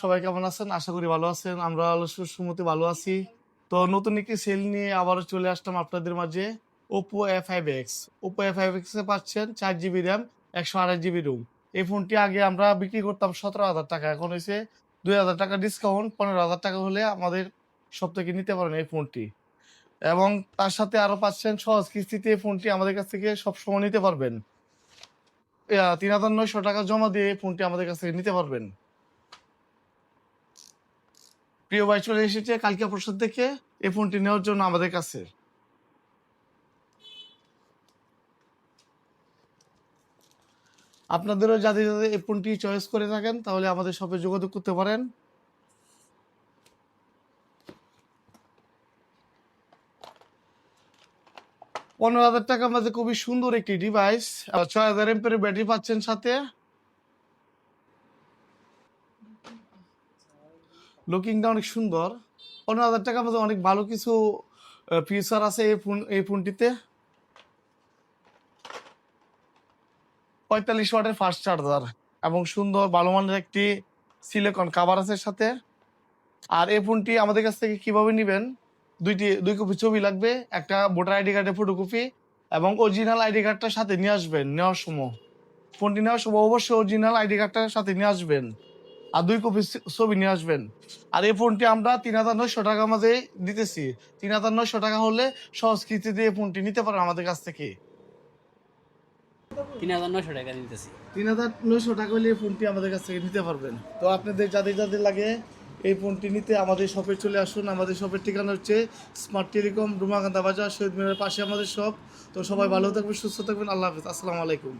সবাই কেমন আছেন? আশা করি ভালো আছেন। আমরা আল্লাহর সুমতে ভালো আছি। তো নতুন একটি সেল নিয়ে আবারও চলে আসলাম আপনাদের মাঝে। Oppo A5X Oppo A5X এ পাচ্ছেন 4 জিবি RAM 128 জিবি রোম। এই ফোনটি আগে আমরা বিক্রি করতাম 17,000 টাকা। এখন হইছে 2,000 টাকা ডিসকাউন্ট, 15,000 টাকা হলে আমাদের শপ থেকে নিতে পারেন এই ফোনটি। এবং তার সাথে আরো পাচ্ছেন সহজ কিস্তিতে এই ফোনটি আমাদের কাছ থেকে সবসময় নিতে পারবেন। ৩,৯০০ টাকা জমা দিয়ে এই ফোনটি আমাদের কাছ থেকে নিতে পারবেন। প্রিয় ভাই চলে এসেছে কালকে পরশু থেকে এই ফোনটি নেওয়ার জন্য আমাদের কাছে। আপনাদেরও যাদের এই ফোনটি চয়েস করে থাকেন তাহলে আমাদের শপে যোগাযোগ করতে পারেন। ৳১৫,০০০ মধ্যে খুবই সুন্দর একটি ডিভাইস। ৬,০০০ এমপের ব্যাটারি পাচ্ছেন সাথে। লুকিংটা অনেক সুন্দর। ৳১৫,০০০ মধ্যে অনেক ভালো কিছু ফিচার আছে এই ফোনটিতে। ৪৫ ওয়াটের ফাস্ট চার্জার এবং সুন্দর ভালো মানের একটি সিলিকন কভার আছে সাথে। আর এই ফোনটি আমাদের কাছ থেকে কিভাবে নিবেন, দুই কপি ছবি লাগবে, একটা ভোটার আইডি কার্ডের ফটোকপি এবং অরিজিনাল আইডি কার্ডটার সাথে নিয়ে আসবেন। ফোনটি নেওয়ার সময় অবশ্যই অরিজিনাল আইডি কার্ডটার সাথে নিয়ে আসবেন আর 2 কপি ছবি নিয়ে আসবেন। আর এই ফোনটি আমরা ৩,৯০০ টাকার মাঝে দিতেছি। ৩,৯০০ টাকা হলে সহজ কিস্তিতে এই ফোনটি নিতে পারেন আমাদের কাছ থেকে। ৩,৯০০ টাকা দিতেছি। ৩,৯০০ টাকা হলে এই ফোনটি আমাদের কাছ থেকে নিতে পারবেন। তো আপনাদের যাদের লাগে এই ফোনটি নিতে আমাদের শপে চলে আসুন। আমাদের শপের ঠিকানা হচ্ছে স্মার্ট টেলিকম, ডুমাকান্দা বাজার, শহীদ মিনারের পাশে আমাদের শপ। তো সবাই ভালো থাকবেন, সুস্থ থাকবেন। আল্লাহ হাফেজ। আসসালামু আলাইকুম।